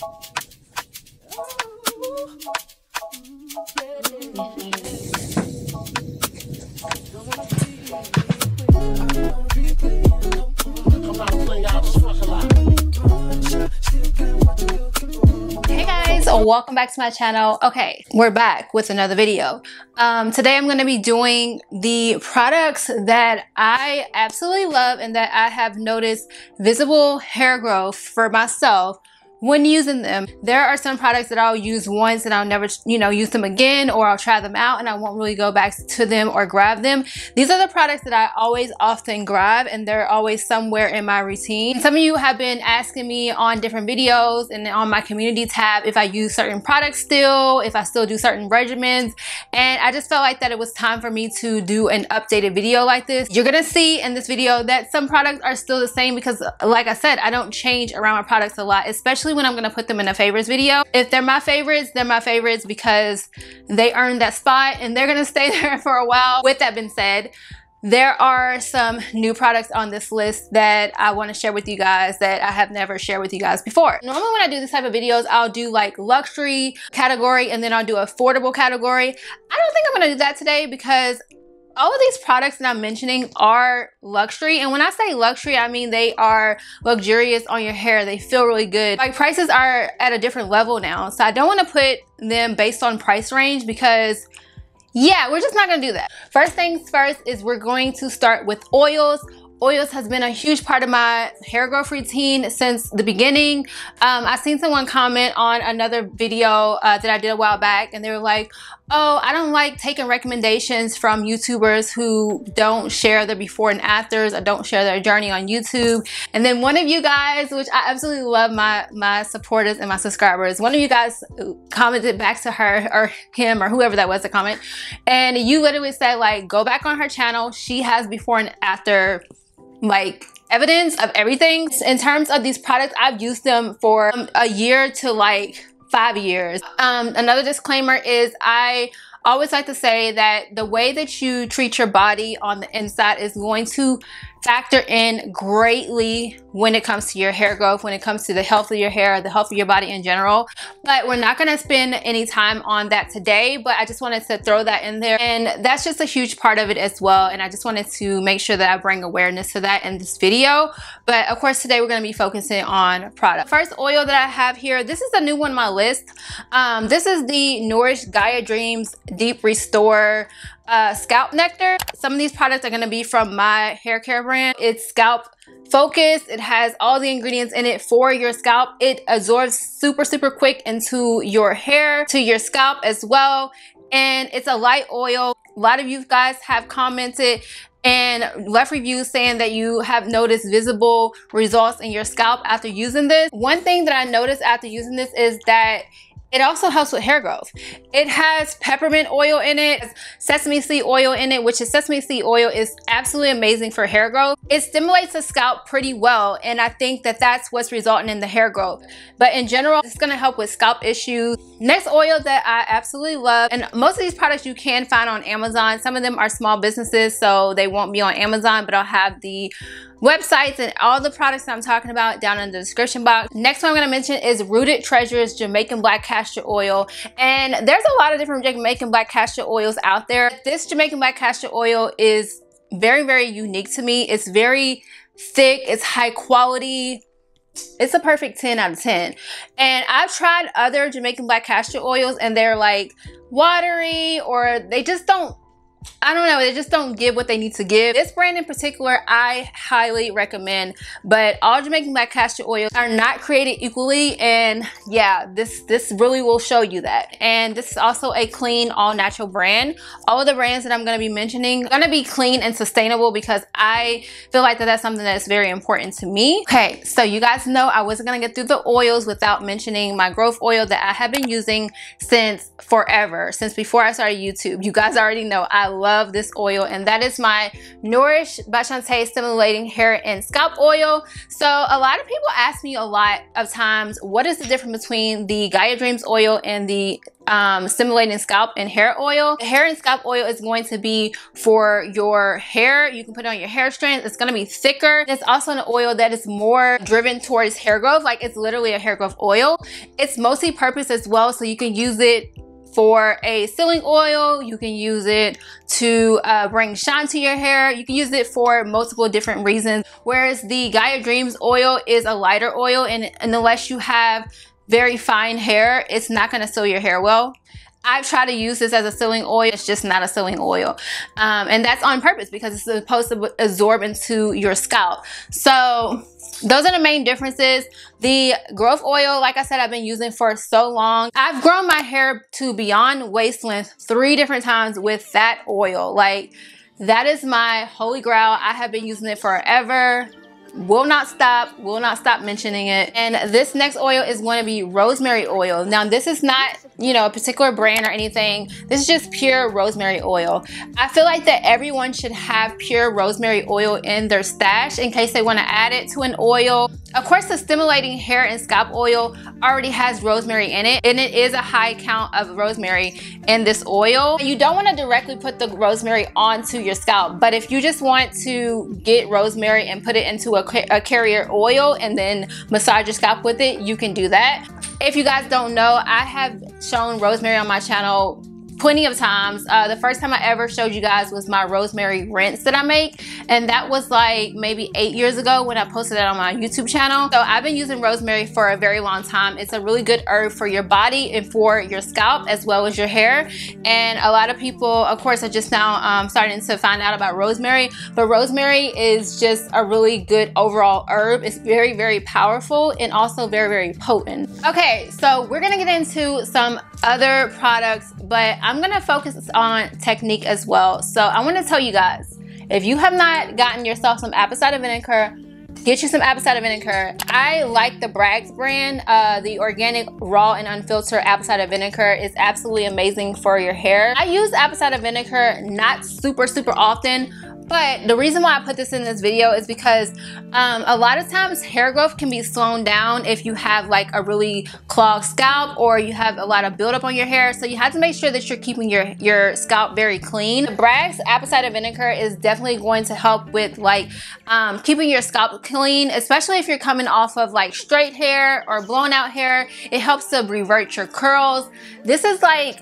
Hey guys, welcome back to my channel. Okay, we're back with another video. Today I'm going to be doing the products that I absolutely love and that I have noticed visible hair growth for myself when using them. There are some products that I'll use once and I'll never, use them again, or I'll try them out and I won't really go back to them or grab them. These are the products that I always often grab, and they're always somewhere in my routine. Some of you have been asking me on different videos and on my community tab if I use certain products still, if I still do certain regimens, and I just felt like that it was time for me to do an updated video like this. You're gonna see in this video that some products are still the same because, like I said, I don't change around my products a lot, especially when I'm gonna put them in a favorites video. If they're my favorites, they're my favorites because they earned that spot and they're gonna stay there for a while. With that being said, there are some new products on this list that I want to share with you guys that I have never shared with you guys before. Normally when I do this type of videos, I'll do like luxury category and then I'll do affordable category. I don't think I'm gonna do that today because all of these products that I'm mentioning are luxury, and when I say luxury, I mean they are luxurious on your hair. They feel really good. Like, prices are at a different level now, so I don't want to put them based on price range because, yeah, we're just not gonna do that. First things first is we're going to start with oils. Oils has been a huge part of my hair growth routine since the beginning. I seen someone comment on another video that I did a while back, and they were like, oh, I don't like taking recommendations from YouTubers who don't share their before and afters or don't share their journey on YouTube. And then one of you guys, which I absolutely love my supporters and my subscribers, one of you guys commented back to her or him or whoever that was to comment, and you literally said, like, go back on her channel. She has before and after, like, evidence of everything. In terms of these products, I've used them for a year to like 5 years. Another disclaimer is I always like to say that the way that you treat your body on the inside is going to factor in greatly when it comes to your hair growth, when it comes to the health of your hair, the health of your body in general. But we're not gonna spend any time on that today, but I just wanted to throw that in there. And that's just a huge part of it as well. And I just wanted to make sure that I bring awareness to that in this video. But of course, today we're gonna be focusing on product. First oil that I have here, this is a new one on my list. This is the Nourish Gaia Dreams Deep Restore Scalp Nectar. Some of these products are going to be from my hair care brand. It's scalp focused. It has all the ingredients in it for your scalp. It absorbs super quick into your hair, to your scalp as well. And it's a light oil. A lot of you guys have commented and left reviews saying that you have noticed visible results in your scalp after using this. One thing that I noticed after using this is that it also helps with hair growth. It has peppermint oil in it, sesame seed oil in it, which is sesame seed oil is absolutely amazing for hair growth. It stimulates the scalp pretty well, and I think that that's what's resulting in the hair growth. But in general, it's gonna help with scalp issues. Next oil that I absolutely love, and most of these products you can find on Amazon. Some of them are small businesses, so they won't be on Amazon, but I'll have the websites and all the products that I'm talking about down in the description box. Next one I'm going to mention is Rooted Treasures Jamaican Black Castor Oil. And there's a lot of different Jamaican Black Castor Oils out there. This Jamaican Black Castor Oil is very unique to me. It's very thick, it's high quality. It's a perfect 10 out of 10. And I've tried other Jamaican Black Castor Oils and they're like watery, or they just don't, I don't know, they just don't give what they need to give. This brand in particular, I highly recommend, but all Jamaican Black Castor Oils are not created equally, and yeah, this really will show you that. And this is also a clean, all-natural brand. All of the brands that I'm going to be mentioning are going to be clean and sustainable because I feel like that's something that's very important to me. Okay, so you guys know I wasn't going to get through the oils without mentioning my growth oil that I have been using since forever, since before I started YouTube. You guys already know I love this oil, and that is my Nourish by Shawnta Stimulating Hair and Scalp Oil. So a lot of people ask me a lot of times, what is the difference between the Gaia Dreams oil and the stimulating scalp and hair oil? The hair and scalp oil is going to be for your hair. You can put it on your hair strands. It's going to be thicker. It's also an oil that is more driven towards hair growth. Like, it's literally a hair growth oil. It's multi-purpose as well, so you can use it for a sealing oil. You can use it to bring shine to your hair. You can use it for multiple different reasons. Whereas the Gaia Dreams oil is a lighter oil, and unless you have very fine hair, it's not going to seal your hair well. I've tried to use this as a sealing oil. It's just not a sealing oil. And that's on purpose because it's supposed to absorb into your scalp. So those are the main differences. The growth oil, like I said, I've been using for so long. I've grown my hair to beyond waist length 3 different times with that oil. Like, that is my holy grail. I have been using it forever. Will not stop mentioning it. And this next oil is going to be rosemary oil. Now, this is not, you know, a particular brand or anything. This is just pure rosemary oil. I feel like that everyone should have pure rosemary oil in their stash in case they want to add it to an oil. Of course, the stimulating hair and scalp oil already has rosemary in it, and it is a high count of rosemary in this oil. You don't want to directly put the rosemary onto your scalp, but if you just want to get rosemary and put it into a carrier oil and then massage your scalp with it, you can do that. If you guys don't know, I have shown rosemary on my channel plenty of times. The first time I ever showed you guys was my rosemary rinse that I make, and that was like maybe 8 years ago when I posted that on my YouTube channel. So I've been using rosemary for a very long time. It's a really good herb for your body and for your scalp as well as your hair. And a lot of people, of course, are just now starting to find out about rosemary, but rosemary is just a really good overall herb. It's very, very powerful and also very, very potent. Okay, so we're gonna get into some other products, but I'm gonna focus on technique as well. So I want to tell you guys, if you have not gotten yourself some apple cider vinegar, get you some apple cider vinegar. I like the Bragg's brand. The organic, raw, and unfiltered apple cider vinegar is absolutely amazing for your hair. I use apple cider vinegar not super often, but the reason why I put this in this video is because a lot of times hair growth can be slowed down if you have like a really clogged scalp or you have a lot of buildup on your hair. So you have to make sure that you're keeping your scalp very clean. The Bragg's apple cider vinegar is definitely going to help with like keeping your scalp clean, especially if you're coming off of like straight hair or blown out hair. It helps to revert your curls. This is like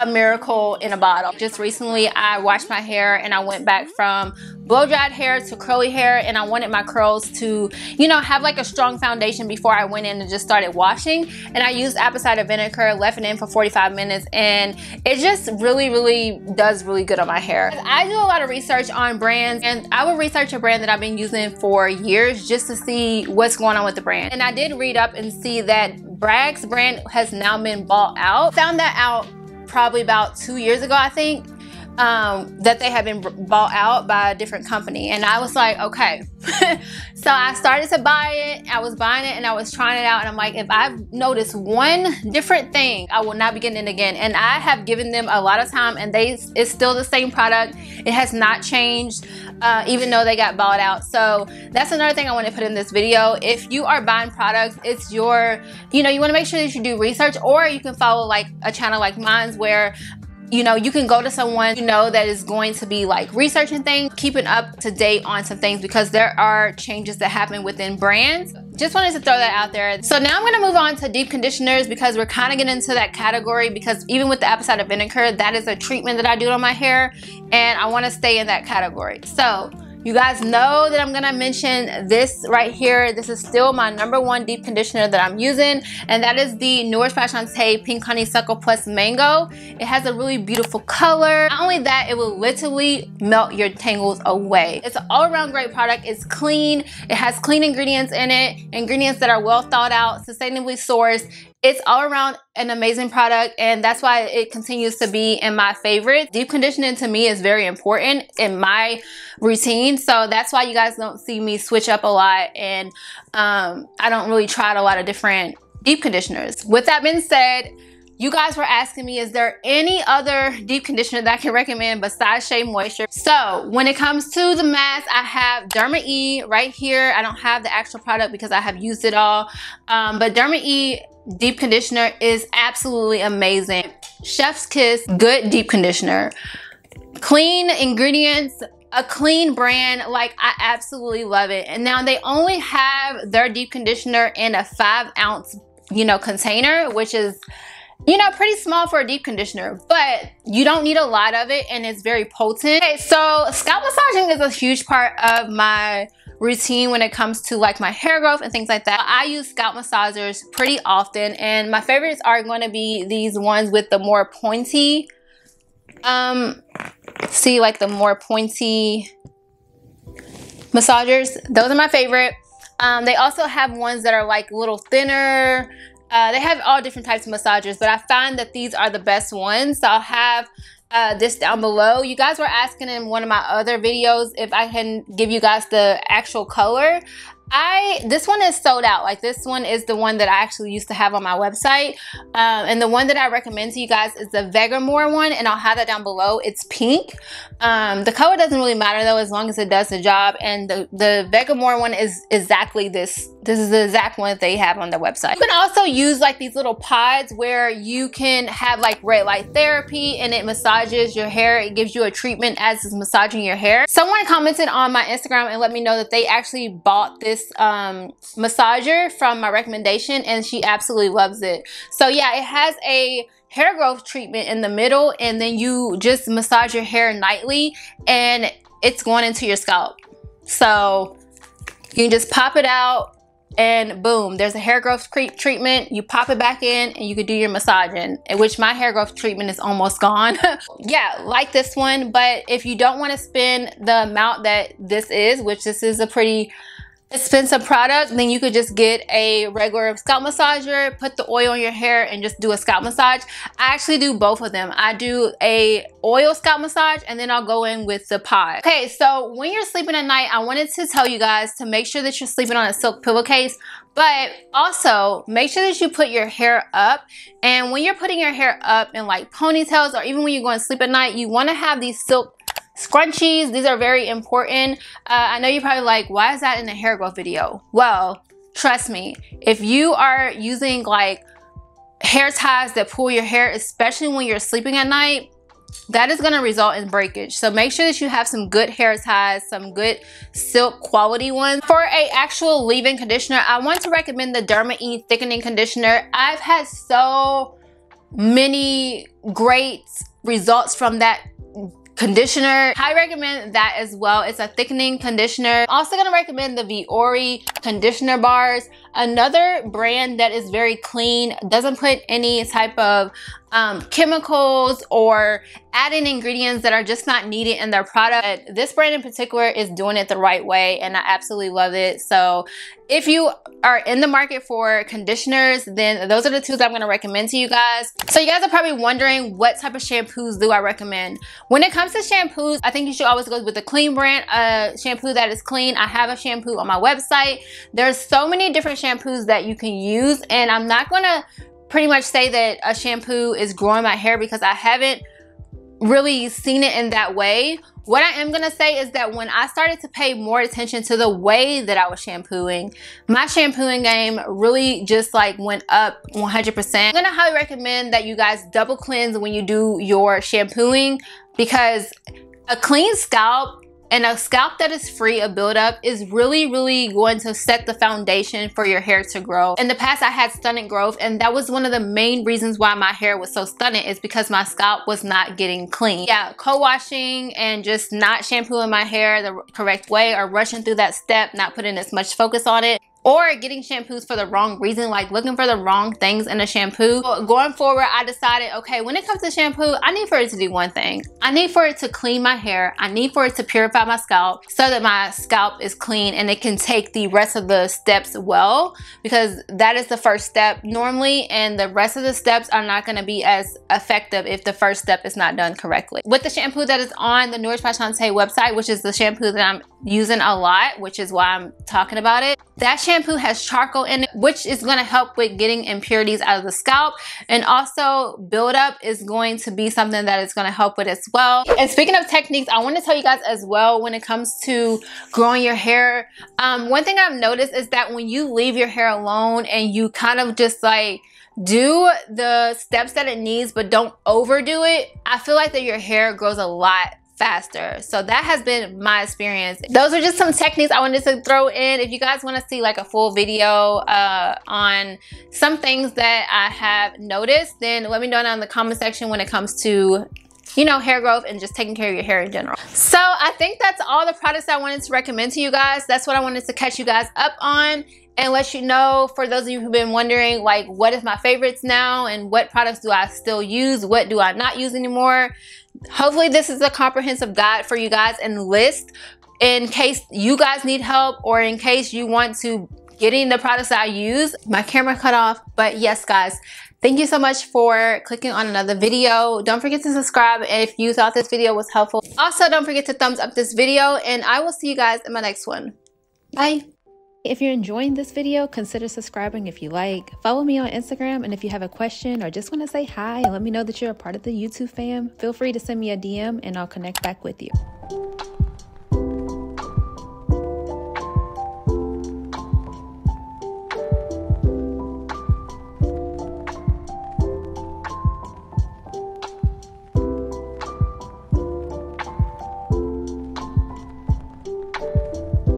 a miracle in a bottle. Just recently I washed my hair and I went back from blow dried hair to curly hair, and I wanted my curls to, you know, have like a strong foundation before I went in and just started washing. And I used apple cider vinegar, left it in for 45 minutes, and it just really does really good on my hair. I do a lot of research on brands, and I will research a brand that I've been using for years just to see what's going on with the brand. And I did read up and see that Bragg's brand has now been bought out. Found that out probably about 2 years ago, I think, that they had been bought out by a different company. And I was like, okay. So I started to buy it. I was buying it and I was trying it out, and I'm like, if I've noticed one different thing, I will not be getting it again. And I have given them a lot of time, and it's still the same product. It has not changed, even though they got bought out. So that's another thing I want to put in this video. If you are buying products, it's your, you know, you want to make sure that you do research, or you can follow like a channel like mine's where, you know, you can go to someone you know that is going to be like researching things, keeping up to date on some things, because there are changes that happen within brands. Just wanted to throw that out there. So now I'm going to move on to deep conditioners, because we're kind of getting into that category, because even with the apple cider vinegar, that is a treatment that I do on my hair, and I want to stay in that category. So you guys know that I'm gonna mention this right here. This is still my #1 deep conditioner that I'm using, and that is the Nourish by Shawnta Pink Honeysuckle Plus Mango. It has a really beautiful color. Not only that, it will literally melt your tangles away. It's an all-around great product. It's clean. It has clean ingredients in it, ingredients that are well thought out, sustainably sourced. It's all around an amazing product, and that's why it continues to be in my favorite. Deep conditioning to me is very important in my routine, so that's why you guys don't see me switch up a lot, and I don't really try out a lot of different deep conditioners. With that being said, you guys were asking me, is there any other deep conditioner that I can recommend besides Shea Moisture? So when it comes to the mask, I have Derma E right here. I don't have the actual product because I have used it all. But Derma E deep conditioner is absolutely amazing. Chef's Kiss, good deep conditioner. Clean ingredients, a clean brand, like I absolutely love it. And now they only have their deep conditioner in a 5-ounce, container, which is, pretty small for a deep conditioner, but you don't need a lot of it and it's very potent. Okay, so scalp massaging is a huge part of my routine when it comes to like my hair growth and things like that. I use scalp massagers pretty often, and my favorites are going to be these ones with the more pointy, like the more pointy massagers. Those are my favorite. They also have ones that are like a little thinner. They have all different types of massagers, but I find that these are the best ones. So I'll have this down below. You guys were asking in one of my other videos if I can give you guys the actual color. This one is sold out. Like, this one is the one that I actually used to have on my website. And the one that I recommend to you guys is the Vegamore one, and I'll have that down below. It's pink. The color doesn't really matter though, as long as it does the job. And the Vegamore one is exactly this. This is the exact one that they have on their website. You can also use like these little pods where you can have like red light therapy and it massages your hair. It gives you a treatment as it's massaging your hair. Someone commented on my Instagram and let me know that they actually bought this massager from my recommendation, and she absolutely loves it. So yeah, it has a hair growth treatment in the middle, and then you just massage your hair nightly and it's going into your scalp. So you can just pop it out and boom, there's a hair growth treatment. You pop it back in and you can do your massaging, in which my hair growth treatment is almost gone. Yeah, like this one. But if you don't want to spend the amount that this is, which this is a pretty expensive product, then you could just get a regular scalp massager, put the oil on your hair and just do a scalp massage. I actually do both of them. I do a oil scalp massage and then I'll go in with the pod. Okay, so when you're sleeping at night, I wanted to tell you guys to make sure that you're sleeping on a silk pillowcase, but also make sure that you put your hair up. And when you're putting your hair up in like ponytails, or even when you're going to sleep at night, you want to have these silk scrunchies. These are very important. I know you're probably like, why is that in a hair growth video? Well, trust me, if you are using like hair ties that pull your hair, especially when you're sleeping at night, that is going to result in breakage. So make sure that you have some good hair ties, some good silk quality ones. For a actual leave-in conditioner, I want to recommend the Derma E thickening conditioner. I've had so many great results from that conditioner. I recommend that as well. It's a thickening conditioner. I'm also gonna recommend the Viore conditioner bars, another brand that is very clean, doesn't put any type of chemicals or adding ingredients that are just not needed in their product. This brand in particular is doing it the right way, and I absolutely love it. So if you are in the market for conditioners, then those are the two that I'm going to recommend to you guys. So you guys are probably wondering, what type of shampoos do I recommend? When it comes to shampoos, I think you should always go with the clean brand, shampoo that is clean. I have a shampoo on my website. There's so many different shampoos that you can use, and I'm not going to pretty much say that a shampoo is growing my hair because I haven't really seen it in that way. What I am gonna say is that when I started to pay more attention to the way that I was shampooing, my shampooing game really just like went up 100%. I'm gonna highly recommend that you guys double cleanse when you do your shampooing, because a clean scalp and a scalp that is free of buildup is really going to set the foundation for your hair to grow. In the past, I had stunted growth, and that was one of the main reasons why my hair was so stunted, is because my scalp was not getting clean. Yeah, co-washing and just not shampooing my hair the correct way, or rushing through that step, not putting as much focus on it, or getting shampoos for the wrong reason, like looking for the wrong things in a shampoo. So going forward, I decided, okay, when it comes to shampoo, I need for it to do one thing. I need for it to clean my hair. I need for it to purify my scalp so that my scalp is clean and it can take the rest of the steps well, because that is the first step normally, and the rest of the steps are not going to be as effective if the first step is not done correctly. With the shampoo that is on the Nourish by Shawnta website, which is the shampoo that I'm using a lot, which is why I'm talking about it. That shampoo has charcoal in it, which is going to help with getting impurities out of the scalp, and also buildup is going to be something that is going to help with as well. And speaking of techniques, I want to tell you guys as well, when it comes to growing your hair, one thing I've noticed is that when you leave your hair alone and you kind of just like do the steps that it needs but don't overdo it, I feel like that your hair grows a lot faster. So that has been my experience. Those are just some techniques I wanted to throw in. If you guys want to see like a full video on some things that I have noticed, then let me know down in the comment section when it comes to, you know, hair growth and just taking care of your hair in general. So I think that's all the products I wanted to recommend to you guys. That's what I wanted to catch you guys up on and let you know, for those of you who've been wondering, like, what is my favorites now and what products do I still use, what do I not use anymore. Hopefully this is a comprehensive guide for you guys and list in case you guys need help, or in case you want to get in the products that I use. My camera cut off, but yes guys, thank you so much for clicking on another video. Don't forget to subscribe if you thought this video was helpful. Also, don't forget to thumbs up this video, and I will see you guys in my next one. Bye. If you're enjoying this video, consider subscribing if you like. Follow me on Instagram, and if you have a question or just want to say hi and let me know that you're a part of the YouTube fam, feel free to send me a DM and I'll connect back with you.